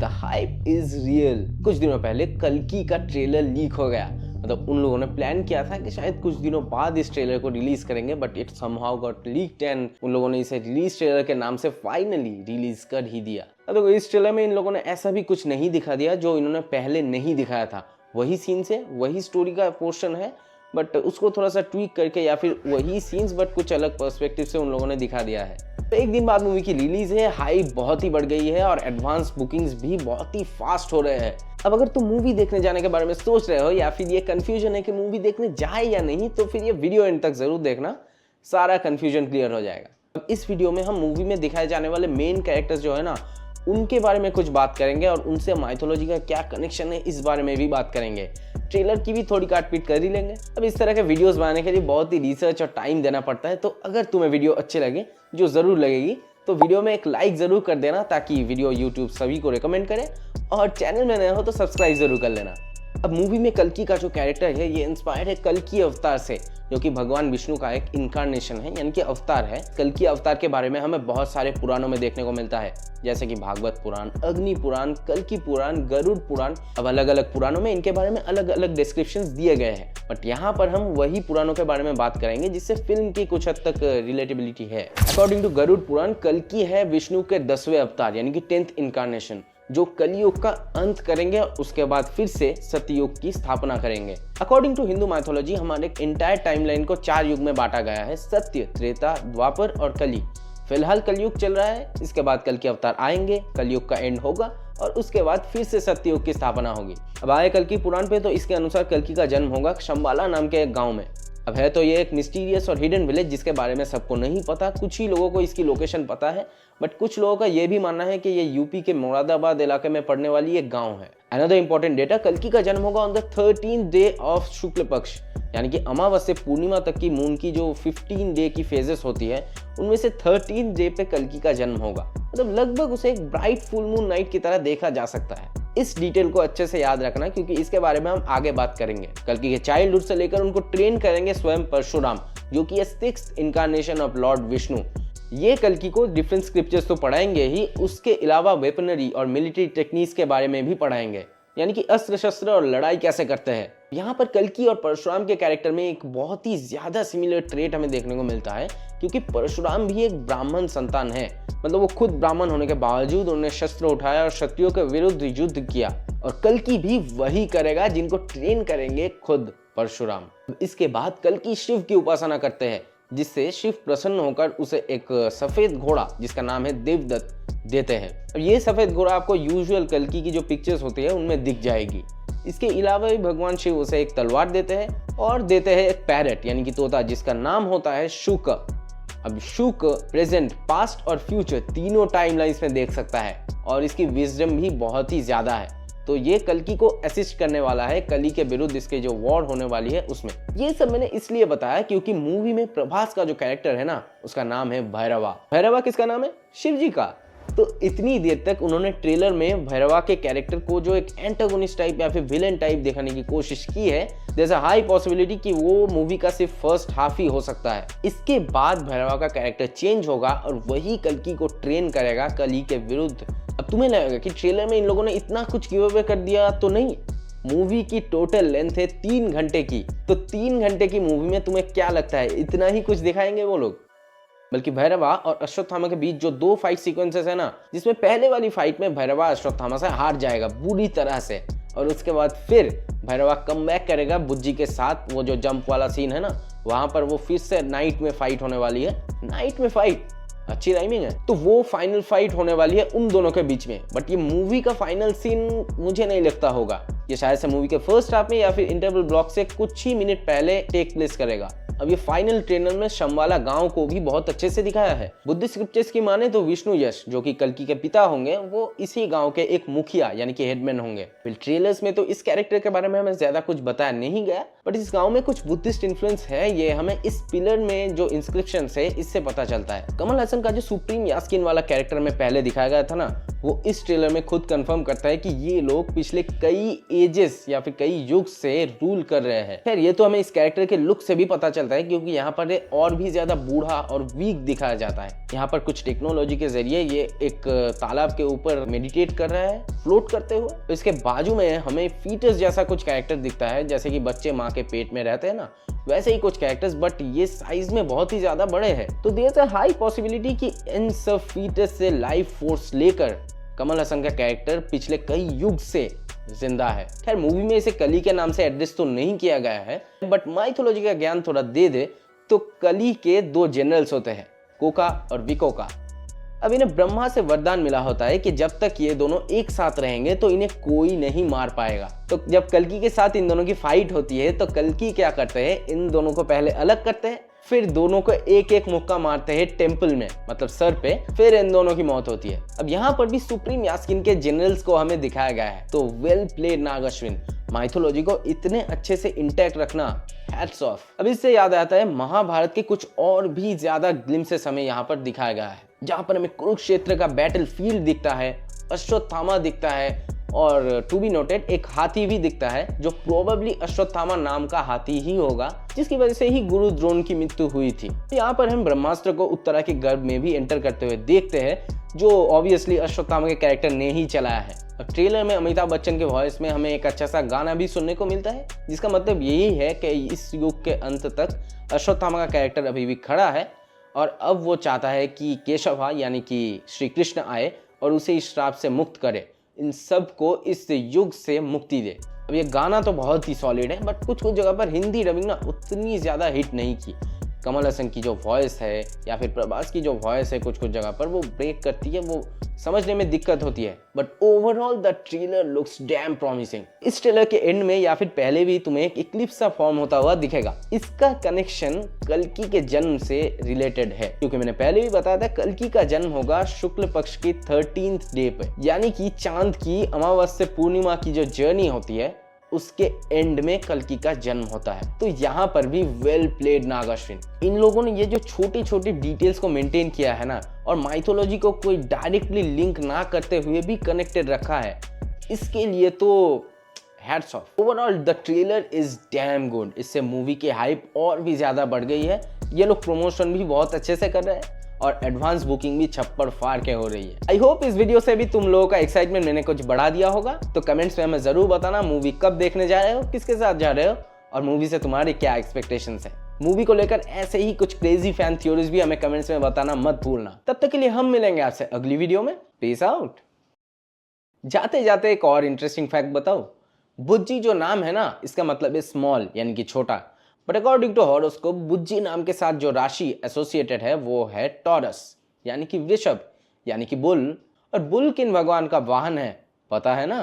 Hype is real. कुछ दिनों पहले कल्कि का ट्रेलर लीक हो गया। मतलब उन लोगों ने प्लान किया था कि शायद कुछ दिनों बाद इस ट्रेलर को रिलीज करेंगे, but it somehow got leaked and उन लोगों ने इसे रिलीज ट्रेलर के नाम से फाइनली रिलीज कर ही दिया। तो इस ट्रेलर में इन लोगों ने ऐसा भी कुछ नहीं दिखा दिया जो इन्होंने पहले नहीं दिखाया था। वही सीन्स है, वही स्टोरी का पोर्शन है, बट उसको थोड़ा सा ट्वीक करके या फिर वही सीन्स बट कुछ अलग पर्सपेक्टिव से उन लोगों ने दिखा दिया है। तो एक दिन बाद मूवी की रिलीज है, हाइप बहुत ही बढ़ गई है और एडवांस बुकिंग्स भी बहुत ही फास्ट हो रहे हैं। अब अगर तुम मूवी देखने जाने के बारे में सोच रहे हो या फिर ये कंफ्यूजन है कि मूवी देखने जाए या नहीं, तो फिर ये वीडियो एंड तक जरूर देखना, सारा कंफ्यूजन क्लियर हो जाएगा। अब इस वीडियो में हम मूवी में दिखाए जाने वाले मेन कैरेक्टर्स जो है ना, उनके बारे में कुछ बात करेंगे और उनसे माइथोलॉजी का क्या कनेक्शन है इस बारे में भी बात करेंगे। ट्रेलर की भी थोड़ी काटपीट कर ही लेंगे। अब इस तरह के वीडियोस बनाने के लिए बहुत ही रिसर्च और टाइम देना पड़ता है, तो अगर तुम्हें वीडियो अच्छे लगे, जो जरूर लगेगी, तो वीडियो में एक लाइक जरूर कर देना ताकि वीडियो यूट्यूब सभी को रिकमेंड करे, और चैनल में नए हो तो सब्सक्राइब जरूर कर लेना। अब मूवी में कल्कि का जो कैरेक्टर है ये इंस्पायर्ड है कल्कि अवतार से, जो कि भगवान विष्णु का एक इनकारनेशन है, यानी कि अवतार है। कल्कि अवतार के बारे में हमें बहुत सारे पुराणों में देखने को मिलता है, जैसे कि भागवत पुराण, अग्नि पुराण, कल्कि पुराण, गरुड़ पुराण। अब अलग अलग पुराणों में इनके बारे में अलग अलग डिस्क्रिप्शंस दिए गए हैं, बट यहाँ पर हम वही पुराणों के बारे में बात करेंगे जिससे फिल्म की कुछ हद तक रिलेटेबिलिटी है। अकॉर्डिंग टू गरुड़ पुराण, कल्कि है विष्णु के 10वें अवतार, यानी कि 10th इनकारनेशन, जो कलियुग का अंत करेंगे और उसके बाद फिर से सतयुग की स्थापना करेंगे। अकॉर्डिंग टू हिंदू माइथोलॉजी, हमारे इंटायर टाइमलाइन को 4 युग में बांटा गया है: सत्य, त्रेता, द्वापर और कली। फिलहाल कलयुग चल रहा है, इसके बाद कल के अवतार आएंगे, कलयुग का एंड होगा और उसके बाद फिर से सत्ययुग की स्थापना होगी। अब आए कल्कि पुराण पे, तो इसके अनुसार कल्कि का जन्म होगा शंबाला नाम के एक गाँव में। अब है तो ये एक मिस्टीरियस और हिडन विलेज जिसके बारे में सबको नहीं पता। कुछ ही लोगों को इसकी लोकेशन पता है, बट कुछ लोगों का ये भी मानना है कि ये यूपी के मुरादाबाद इलाके में पड़ने वाली एक गांव है। अनदर इंपॉर्टेंट डेटा, कल्कि का जन्म होगा on the 13th day of शुक्ल पक्ष, यानी कि अमावस से पूर्णिमा तक की मून की जो 15 डे की फेजेस होती है, उनमें से 13th डे पे कल्कि का जन्म होगा। मतलब लगभग उसे एक ब्राइट फुल मून नाइट की तरह देखा जा सकता है। इस डिटेल को अच्छे से याद रखना, क्योंकि इसके बारे में हम आगे बात करेंगे। कल्कि के चाइल्डहुड से लेकर उनको ट्रेन करेंगे स्वयं परशुराम, जो कि 6th incarnation of Lord Vishnu. ये कल्कि को डिफरेंट स्क्रिप्चर्स तो पढ़ाएंगे ही, उसके अलावा वेपनरी और मिलिट्री टेक्निक्स के बारे में भी पढ़ाएंगे, यानी कि अस्त्र शस्त्र और लड़ाई कैसे करते हैं। यहाँ पर कल्कि और परशुराम के कैरेक्टर में एक बहुत ही ज्यादा सिमिलर ट्रेट हमें देखने को मिलता है, क्योंकि परशुराम भी एक ब्राह्मण संतान है। मतलब वो खुद ब्राह्मण होने के बावजूद उन्होंने शस्त्र उठाया और क्षत्रियों के विरुद्ध युद्ध किया, और कल्कि भी वही करेगा जिनको ट्रेन करेंगे खुद परशुराम। इसके बाद कल्कि शिव की उपासना करते हैं, जिससे शिव प्रसन्न होकर उसे एक सफेद घोड़ा जिसका नाम है देवदत्त देते हैं। और ये सफेद घोड़ा आपको यूजुअल कल्कि की जो पिक्चर्स होती है उनमें दिख जाएगी। इसके अलावा भी भगवान शिव उसे एक तलवार देते हैं और देते हैं एक पैरट, यानी कि तोता, जिसका नाम होता है शुक। अब शुक प्रेजेंट, पास्ट और फ्यूचर तीनों टाइमलाइंस में देख सकता है और इसकी विजडम भी बहुत ही ज्यादा है। तो ये कल्कि को असिस्ट करने वाला है कली के विरुद्ध इसके जो वॉर होने वाली है उसमें। ये सब मैंने इसलिए बताया क्योंकि मूवी में प्रभास का जो कैरेक्टर है ना, उसका नाम है भैरवा। भैरवा किसका नाम है? शिव जी का। तो इतनी देर तक उन्होंने ट्रेलर में भैरवा के कैरेक्टर को जो एक एंटागोनिस्ट टाइप या फिर विलेन टाइप दिखाने की कोशिश की है। There is a high possibility कि वो मूवी का सिर्फ फर्स्ट हाफ ही हो सकता है। इसके बाद भैरवा का कैरेक्टर चेंज होगा और वही कल्कि को ट्रेन करेगा कली के विरुद्ध। अब तुम्हें लगेगा कि ट्रेलर में इन लोगों ने इतना कुछ गिव अवे कर दिया, तो नहीं। मूवी की टोटल लेंथ है 3 घंटे की, तो 3 घंटे की मूवी में तुम्हें क्या लगता है इतना ही कुछ दिखाएंगे वो लोग? बल्कि भैरवा और अश्वत्थामा के बीच जो 2 फाइट सीक्वेंसेस है ना, जिसमें पहले वाली फाइट में भैरवा अश्वत्थामा से हार जाएगा बुरी तरह से, और उसके बाद फिर भैरवा कमबैक करेगा बुज्जी के साथ। वो जो जंप वाला सीन है ना, वहां पर वो फिर से नाइट में फाइट होने वाली है। नाइट में फाइट, अच्छी राइमिंग है। तो वो फाइनल फाइट होने वाली है उन दोनों के बीच में, बट ये मूवी का फाइनल सीन मुझे नहीं लगता होगा। ये शायद से मूवी के फर्स्ट हाफ में या फिर इंटरवल ब्लॉक से कुछ ही मिनट पहले टेक प्लेस करेगा। अब ये फाइनल ट्रेलर में शंबाला गांव को भी बहुत अच्छे से दिखाया है। बुद्धिस्ट स्क्रिप्चर्स की माने तो विष्णु यश, जो कि कल्कि के पिता होंगे, वो इसी गांव के एक मुखिया यानी कि हेडमैन होंगे। फिर ट्रेलर्स में तो इस कैरेक्टर के बारे में हमें ज्यादा कुछ बताया नहीं गया, बट इस गांव में कुछ बुद्धिस्ट इन्फ्लुएंस है, ये हमें इस पिलर में जो इंस्क्रिप्शन है इससे पता चलता है। कमल हसन का जो सुप्रीम यास्किन वाला कैरेक्टर में पहले दिखाया गया था ना, वो इस ट्रेलर में खुद कंफर्म करता है कि ये लोग पिछले कई एजेस या फिर कई युग से रूल कर रहे हैं। खैर ये तो हमें इस कैरेक्टर के लुक से भी पता चलता चलता है क्योंकि यहाँ पर ये और भी ज्यादा बूढ़ा और वीक दिखाया जाता है। यहाँ पर कुछ टेक्नोलॉजी के जरिए ये एक तालाब के ऊपर मेडिटेट कर रहा है फ्लोट करते हुए। तो इसके बाजू में हमें फीटस जैसा कुछ कैरेक्टर दिखता है, जैसे कि बच्चे माँ के पेट में रहते हैं ना, वैसे ही कुछ कैरेक्टर्स, बट ये साइज में बहुत ही ज्यादा बड़े हैं। तो there is a high possibility कि इन सब फीटस से लाइफ फोर्स लेकर कमल हसन का कैरेक्टर पिछले कई युग से जिंदा है। खैर मूवी में इसे कली के नाम से एड्रेस तो नहीं किया गया है, बट माइथोलॉजी का ज्ञान थोड़ा दे दे तो कली के 2 जनरल्स होते हैं, कोका और विकोका। अब इन्हें ब्रह्मा से वरदान मिला होता है कि जब तक ये दोनों एक साथ रहेंगे तो इन्हें कोई नहीं मार पाएगा। तो जब कल्कि के साथ इन दोनों की फाइट होती है तो कल्कि क्या करते हैं, इन दोनों को पहले अलग करते हैं, फिर दोनों को एक एक मुक्का मारते हैं टेम्पल में, मतलब सर पे, फिर इन दोनों की मौत होती है। अब यहाँ पर भी सुप्रीम यास्किन के जनरल्स को हमें दिखाया गया है। तो वेल प्लेड नाग अश्विन, माइथोलॉजी को इतने अच्छे से इंटैक्ट रखना, हैट्स ऑफ। अब इससे याद आता है महाभारत के कुछ और भी ज्यादा ग्लिम्सेस हमें यहाँ पर दिखाया गया है, जहाँ पर हमें कुरुक्षेत्र का बैटल फील्ड दिखता है, अश्वत्थामा दिखता है और टू बी नोटेड एक हाथी भी दिखता है जो प्रोबेबली अश्वत्थामा नाम का हाथी ही होगा, जिसकी वजह से ही गुरु द्रोण की मृत्यु हुई थी। यहाँ पर हम ब्रह्मास्त्र को उत्तरा के गर्भ में भी एंटर करते हुए देखते हैं, जो ऑब्वियसली अश्वत्थामा के कैरेक्टर ने ही चलाया है। और ट्रेलर में अमिताभ बच्चन के वॉइस में हमें एक अच्छा सा गाना भी सुनने को मिलता है, जिसका मतलब यही है कि इस युग के अंत तक अश्वत्थामा का कैरेक्टर अभी भी खड़ा है और अब वो चाहता है कि केशव यानी कि श्री कृष्ण आए और उसे इस श्राप से मुक्त करे, इन सब को इस युग से मुक्ति दे। अब ये गाना तो बहुत ही सॉलिड है, बट कुछ जगह पर हिंदी डबिंग ना उतनी ज़्यादा हिट नहीं की। कमल हसन की जो वॉइस है या फिर प्रभास की जो वॉइस है कुछ जगह पर वो ब्रेक करती है, वो समझने में दिक्कत होती है। But overall the trailer looks dam promising. इस ट्रेलर के एंड में या फिर पहले भी तुम्हें एक इक्लिप्स सा फॉर्म होता हुआ दिखेगा। इसका कनेक्शन कल्कि के जन्म से रिलेटेड है, क्योंकि मैंने पहले भी बताया था कल्कि का जन्म होगा शुक्ल पक्ष की 13th डे पे, यानी कि चांद की अमावस्या से पूर्णिमा की जो जर्नी होती है उसके एंड में कल्कि का जन्म होता है। तो यहाँ पर भी वेल प्लेड नाग अश्विन। इन लोगों ने ये जो छोटी छोटी डिटेल्स को मेंटेन किया है ना, और माइथोलॉजी को कोई डायरेक्टली लिंक ना करते हुए भी कनेक्टेड रखा है, इसके लिए तो hats off. Overall the trailer is damn good. इससे मूवी की हाइप और भी ज्यादा बढ़ गई है। ये लोग प्रमोशन भी बहुत अच्छे से कर रहे हैं और एडवांस बुकिंग भी छप्पड़ फाड़ के हो रही है। आई होप इस वीडियो से भी तुम लोगों का एक्साइटमेंट मैंने कुछ बढ़ा दिया होगा। तो कमेंट्स में हमें जरूर बताना मूवी कब देखने जा रहे हो, किसके साथ जा रहे हो और मूवी से तुम्हारी क्या एक्सपेक्टेशंस है। मूवी को लेकर ऐसे ही कुछ क्रेजी फैन थ्योरीज भी हमें कमेंट्स में बताना मत भूलना। तब तक के लिए हम मिलेंगे आपसे अगली वीडियो में। Peace out. जाते जाते एक और इंटरेस्टिंग फैक्ट बताओ, बुज्जी जो नाम है ना, इसका मतलब है स्मॉल यानी कि छोटा। But according to horoscope Bujji नाम के साथ जो राशि एसोसिएटेड है वो है टॉरस यानी कि वृषभ यानी कि बुल। और बुल किन भगवान का वाहन है पता है ना?